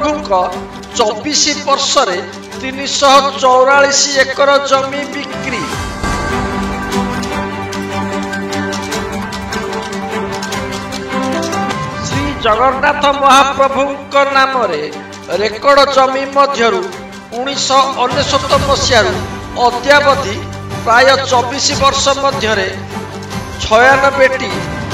महाप्रभु 24 वर्ष 344 एकर जमी बिक्री। श्री जगन्नाथ महाप्रभु नाम रेकर्ड जमी मध्यरु 1999 मसीह अद्यावधि प्राय 24 वर्ष मध्य 96टी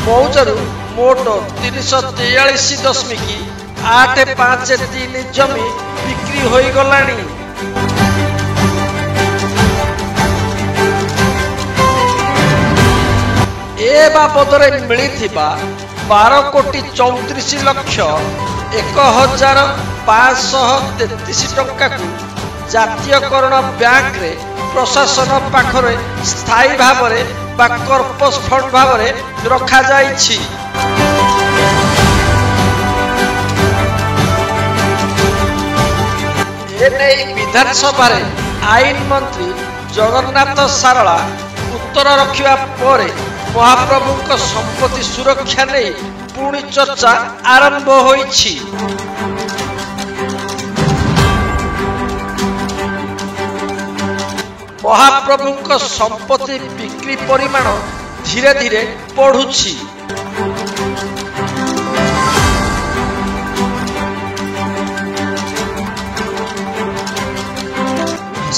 मौजर मोट 343.853 जमी बिक्री हो गलानी। ए बाबदरे मिलिथिबा 12,34,01,533 टंका को जातीयकरण बैंक रे प्रशासन पाखरे स्थायी भाव बा कर्पस फंड भाव रखा जाइछि। एने विधानसभा आईन मंत्री जगन्नाथ सारला उत्तर रखिबा परे महाप्रभु संपत्ति सुरक्षा नहीं पुणी चर्चा आरंभ होइछि। महाप्रभु संपत्ति बिक्री परिमाण धीरे धीरे बढ़ुछि।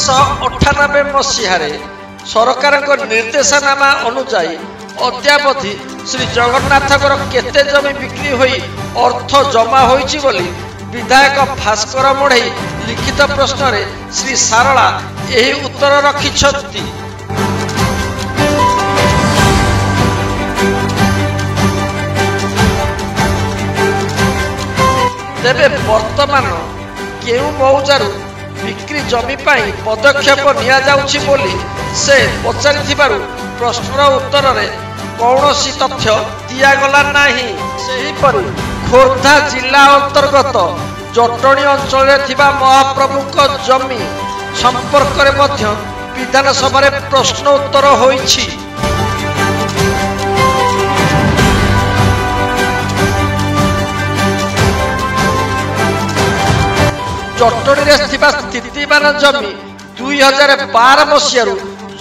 1998 मसीह सरकार निर्देशनामा अनुजाई अद्यावधि श्री जगन्नाथ केते जमी बिक्री होई अर्थ जमा होइछि बोली विधायक भास्कर मढ़ई लिखित प्रश्न रे श्री सारला यही उत्तर रखिछंती। तेबे वर्तमान केउ मौजारू बिक्री जमी पाई पदक्षेप निया जाउछि बोली से पचारिथिबारु प्रश्नर उत्तर रे कौनसी तथ्य दियागला नाही। सेहीपरि खोर्धा जिला अंतर्गत जटणी अंचल महाप्रभु जमी संपर्क रे मध्य विधानसभा प्रश्न उत्तर होइछि। जटणी रे स्थितिमान जमी 2012 मसीह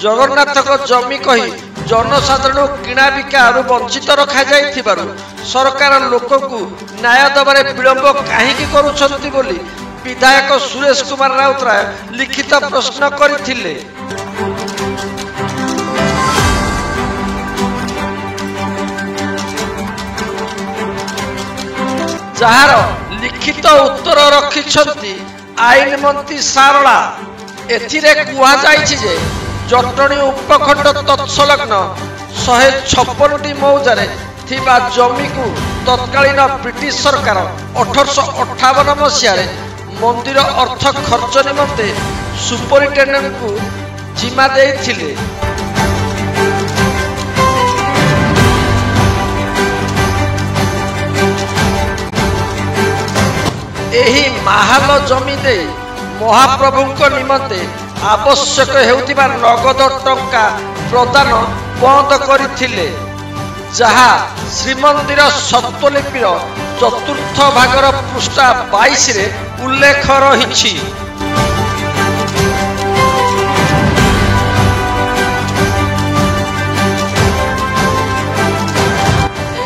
जगन्नाथ जमी कही जनसाधारण किणा बिकारु वंचित रखा जाइथिबारु सरकार लोक को न्याय दबारे विलंब काहीकि करूछंती बोली विधायक सुरेश कुमार राउतराय लिखित प्रश्न करथिले। जहार लिखित उत्तर रखिछंती आईन मंत्री सारला। एथिरे कुहा जाइछि जे जटणी उपखंड तत्सलग्न 156टी मौजारे थिबा जमी को तत्कालीन ब्रिटिश सरकार 1858 मसीह मंदिर अर्थ खर्च निमंते सुपरिटेंडेंट को जिम्मा देथिले। एही महाल जमी दे महाप्रभु निमंते आवश्यक हेउतिबा नगद टंका प्रदान बंद करथिले, जहा श्रीमंदिर सत्वलिपिर चतुर्थ भागर पृष्ठा 22 रे उल्लेख रहिछि।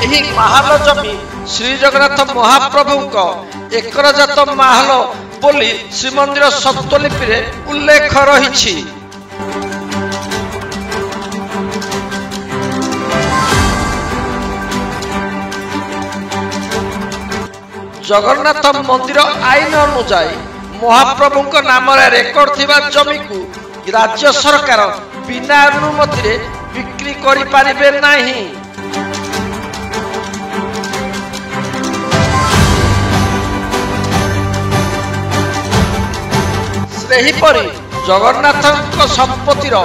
एही महाल जमी श्री जगन्नाथ महाप्रभु एकरजात महल बोली श्रीमंदिर सत्वलिपि रे उल्लेख रहिछि। जगन्नाथ मंदिर आईन अनुसार महाप्रभु नाम रेकर्ड थिबा जमी को राज्य सरकार बिना अनुमति रे बिक्री करि पारिबे नाही। सेहीपरि जगन्नाथ संपत्तिर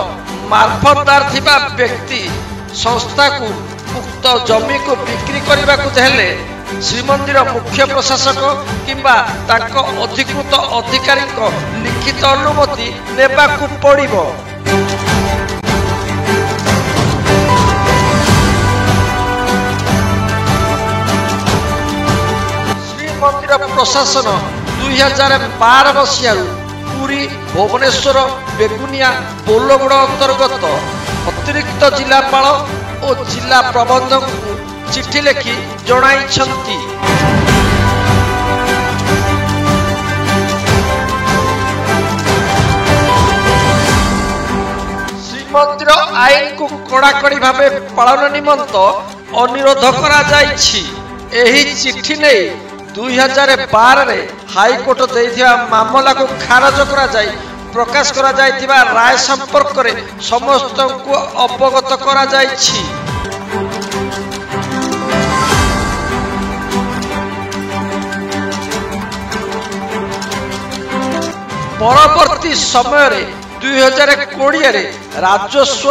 मार्फतदार थिबा व्यक्ति संस्था को उक्त जमी को बिक्री करने को हेले श्रीमंदिर मुख्य प्रशासक किंबा ताको अधिकृत अधिकारी लिखित अनुमति नेबाकू पड़िबो। श्रीमंदिर प्रशासन 2012 ମସିହାରୁ ପୁରୀ, ଭୁବନେଶ୍ୱର, ବେଗୁନିଆ, ବୋଲଗଡ଼ ଅନ୍ତର୍ଗତ ଅତିରିକ୍ତ ଜିଲ୍ଲାପାଳ ଓ ଜିଲ୍ଲା ପ୍ରବନ୍ଧକଙ୍କୁ ଚିଠି ଲେଖି ଜଣାଇଛନ୍ତି। ଶ୍ରୀମନ୍ଦିର ଆଇନକୁ କଡ଼ାକଡ଼ି ଭାବେ ପାଳନ ନିମନ୍ତ ଅନୁରୋଧ କରାଯାଇଛି। ଏହି ଚିଠି ନେଇ 2012ରେ ହାଇକୋର୍ଟ ଦେଇଥିବା ମାମଲାକୁ ଖାରଜ କରାଯାଇ ପ୍ରକାଶ କରାଯାଇଥିବା ରାୟ ସମ୍ପର୍କରେ ସମସ୍ତଙ୍କୁ ଅବଗତ କରାଯାଇଛି। ପରବର୍ତ୍ତୀ ସମୟରେ 2020ରେ ରାଜସ୍ୱ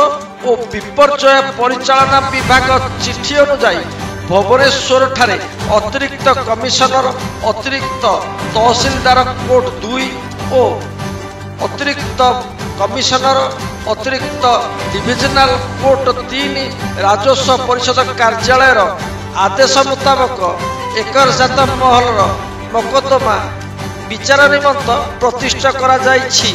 ଓ ବିପର୍ଯ୍ୟୟ ପରିଚାଳନା ବିଭାଗ ଚିଠି ଅନୁଯାୟୀ ଭୁବନେଶ୍ୱର ଠାରେ ଅତିରିକ୍ତ କମିଶନର, ଅତିରିକ୍ତ ତହସିଲଦାର କୋର୍ଟ 2 ଓ ଅତିରିକ୍ତ କମିଶନର, ଅତିରିକ୍ତ ଡିଭିଜନାଲ କୋର୍ଟ 3 ରାଜସ୍ୱ ପରିଷଦ କାର୍ଯ୍ୟାଳୟର ଆଦେଶ ମୁତାବକ ଏକରଜାତ ମହଲର ମକଦ୍ଦମା ବିଚାର ନିମନ୍ତ ପ୍ରତିଷ୍ଠା କରାଯାଇଛି।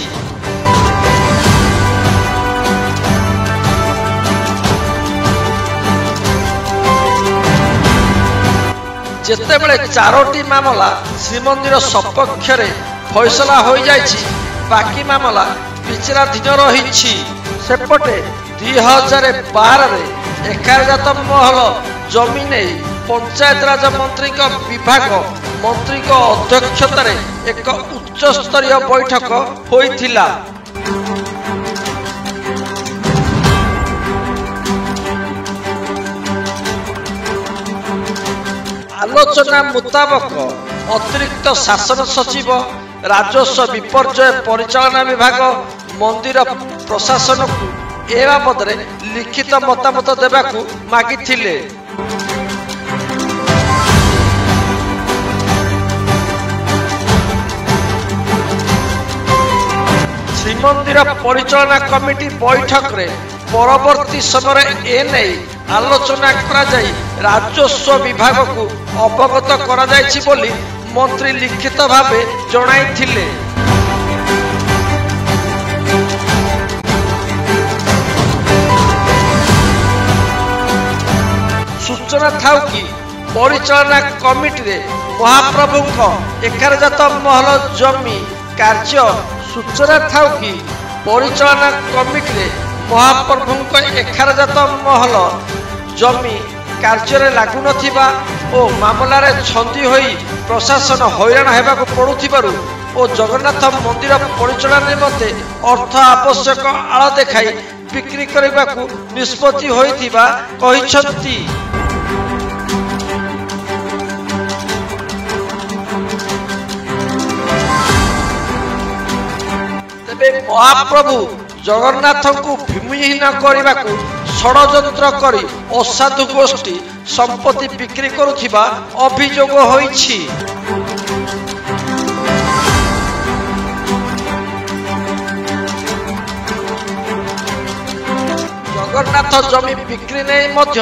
ଯେତେବେଳେ 4ଟି ମାମଲା ଶ୍ରୀମନ୍ଦିର ସପକ୍ଷରେ ଫଇସଲା ହୋଇଯାଇଛି, ବାକି ମାମଲା ବିଚାରାଧୀନ ରହିଛି। ସେପଟେ 2012ରେ ଏକରଜାତ ମହଲ ଜମି ନେଇ ପଞ୍ଚାୟତରାଜ ମନ୍ତ୍ରୀଙ୍କ ବିଭାଗ ମନ୍ତ୍ରୀଙ୍କ ଅଧ୍ୟକ୍ଷତାରେ ଏକ ଉଚ୍ଚସ୍ତରୀୟ ବୈଠକ ହୋଇଥିଲା। ଆଲୋଚନା ମୁତାବକ ଅତିରିକ୍ତ ଶାସନ ସଚିବ, ରାଜସ୍ୱ ବିପର୍ଯ୍ୟୟ ପରିଚାଳନା ବିଭାଗ ମନ୍ଦିର ପ୍ରଶାସନକୁ ଏ ବାବଦରେ ଲିଖିତ ମତାମତ ଦେବାକୁ ମାଗିଥିଲେ। ଶ୍ରୀମନ୍ଦିର ପରିଚାଳନା କମିଟି ବୈଠକରେ ପରବର୍ତ୍ତୀ ସମୟରେ ଏନେଇ ଆଲୋଚନା କରାଯାଇ ରାଜସ୍ୱ ବିଭାଗକୁ ଅବଗତ କରାଯାଇଛି ବୋଲି ମନ୍ତ୍ରୀ ଲିଖିତ ଭାବେ ଜଣାଇଥିଲେ। ସୂଚନା ଥାଉ କି ପରିଚାଳନା କମିଟିରେ ମହାପ୍ରଭୁଙ୍କ ଏକରଜାତ ମହଲ ଜମି କାର୍ଯ୍ୟ ସୂଚନା ଥାଉ କି ପରିଚାଳନା କମିଟିରେ ମହାପ୍ରଭୁଙ୍କ ଏକରଜାତ ମହଲ ଜମି କାର୍ଯ୍ୟରେ ଲାଗୁନଥିବା ଓ ମାମଲାରେ ଛନ୍ଦି ହୋଇ ପ୍ରଶାସନ ହଇରାଣ ହେବାକୁ ପଡୁଥିବାରୁ ଓ ଜଗନ୍ନାଥ ମନ୍ଦିର ପରିଚାଳନା ନିମନ୍ତେ ଅର୍ଥ ଆବଶ୍ୟକ ଆଳ ଦେଖାଇ ବିକ୍ରି କରିବାକୁ ନିଷ୍ପତ୍ତି ହୋଇଥିବା କହିଛନ୍ତି। ତେବେ ମହାପ୍ରଭୁ ଜଗନ୍ନାଥଙ୍କୁ ଭୂମିହୀନ କରିବାକୁ ଷଡ଼ଯନ୍ତ୍ର କରି ଅସାଧୁ ଗୋଷ୍ଠୀ ସମ୍ପତ୍ତି ବିକ୍ରି କରୁଥିବା ଅଭିଯୋଗ ହୋଇଛି। ଜଗନ୍ନାଥ ଜମି ବିକ୍ରି ନେଇ ମଧ୍ୟ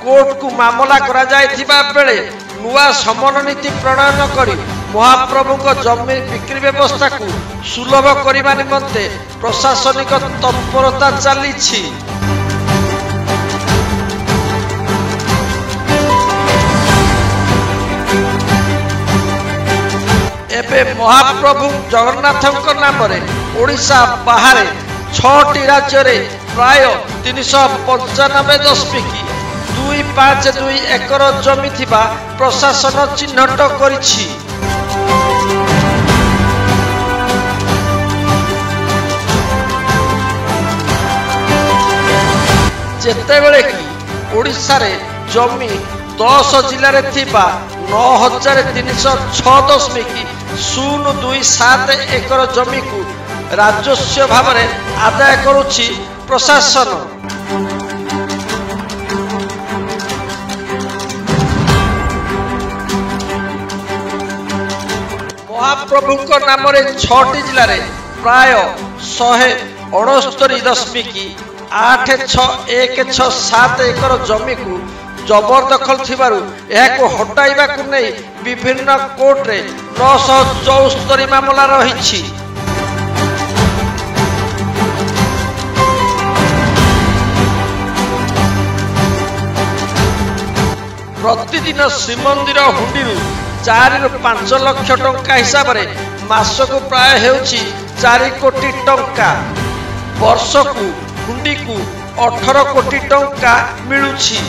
କୋର୍ଟକୁ ମାମଲା କରାଯାଇଥିବା ବେଳେ ନୂଆ ସମନ ନୀତି ପ୍ରଣୟନ କରି ମହାପ୍ରଭୁଙ୍କ ଜମି ବିକ୍ରି ବ୍ୟବସ୍ଥାକୁ ସୁଲଭ କରିବା ନିମନ୍ତେ ପ୍ରଶାସନିକ ତତ୍ପରତା ଚାଲିଛି। ଏବେ ମହାପ୍ରଭୁ ଜଗନ୍ନାଥଙ୍କ ନାମରେ ଓଡ଼ିଶା ବାହାରେ 6ଟି ରାଜ୍ୟରେ ପ୍ରାୟ 395.252 ଏକର ଜମି ଥିବା ପ୍ରଶାସନ ଚିହ୍ନଟ କରିଛି। ଯେତେବେଳେ କି ଓଡ଼ିଶାରେ ଜମି 10 ଜିଲ୍ଲାରେ ଥିବା 9306.027 ଏକର ଜମିକୁ ରାଜସ୍ୱ ଭାବରେ ଆଦାୟ କରୁଛି ପ୍ରଶାସନ। ମହାପ୍ରଭୁଙ୍କ ନାମରେ 6ଟି ଜିଲ୍ଲାରେ ପ୍ରାୟ 169.8617 ଏକର ଜମିକୁ जबरदखल थिबारु एहाको हटाइबाकु नै विभिन्न कोर्टरे 974 मामला रहिछि। प्रतिदिन श्रीमंदिर हुंडी 4 ରୁ 5 लाख टंका हिसाब रे मासकु प्राय हेउछि 4 कोटी टंका। वर्षकु हुंडी को 18 कोटी टंका मिलुछि।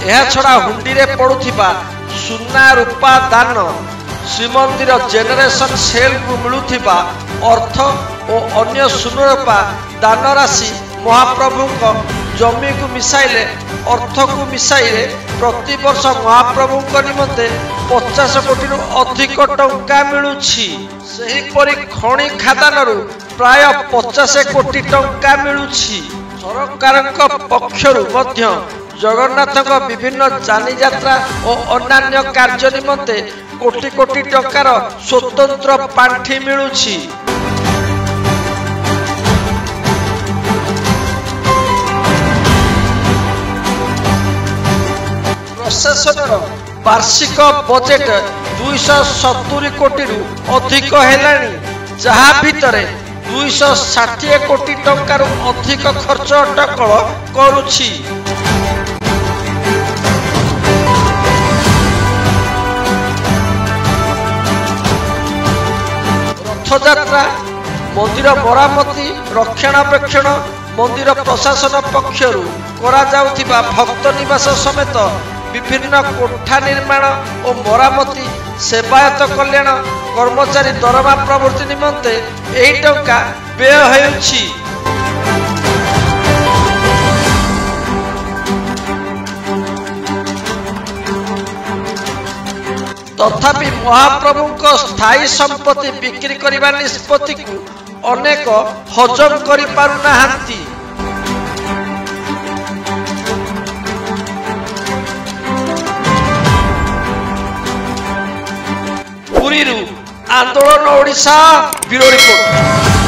यह छड़ा हुंडी रे पड़ुथिबा सुना रूपा दान, श्रीमंदिर जेनेरेशन सेल को मिलुथिबा अर्थ और अन्य सुना रूपा दान राशि महाप्रभु को जमी को मिसाइले अर्थ को मिसाइले प्रति वर्ष महाप्रभु को निमंते 50 कोटी रु अधिक टंका मिलुछि। सेहिपरि खणी खादान प्राय 50 कोटी टंका मिलुछि। सरकार पक्षरु मध्य जगन्नाथ विभिन्न जानी यात्रा और अन्य कार्य निमंते कोटी कोटी टंकार स्वतंत्र पांठी मिलुछि। प्रशासन वार्षिक बजेट 270 कोटी रु अधिक हेलानी, जहा भितरे 260 कोटी टंकार अधिक खर्च अटकल करुछि। रथयात्रा, मंदिर मरामती रक्षणाबेक्षण, मंदिर प्रशासन पक्षरु करा जाउथिबा भक्त निवास समेत विभिन्न कोठा निर्माण और मरामती, सेवायत कल्याण, कर्मचारी दरमा प्रवृत्ति निमंते एही टंका व्यय हेउछि। तथापि महाप्रभु स्थायी संपत्ति बिक्री करने निष्पत्ति को अनेक हजम करि पारु नाहांती। पुरीरू आंदोलन ओडिशा ब्यूरो रिपोर्ट।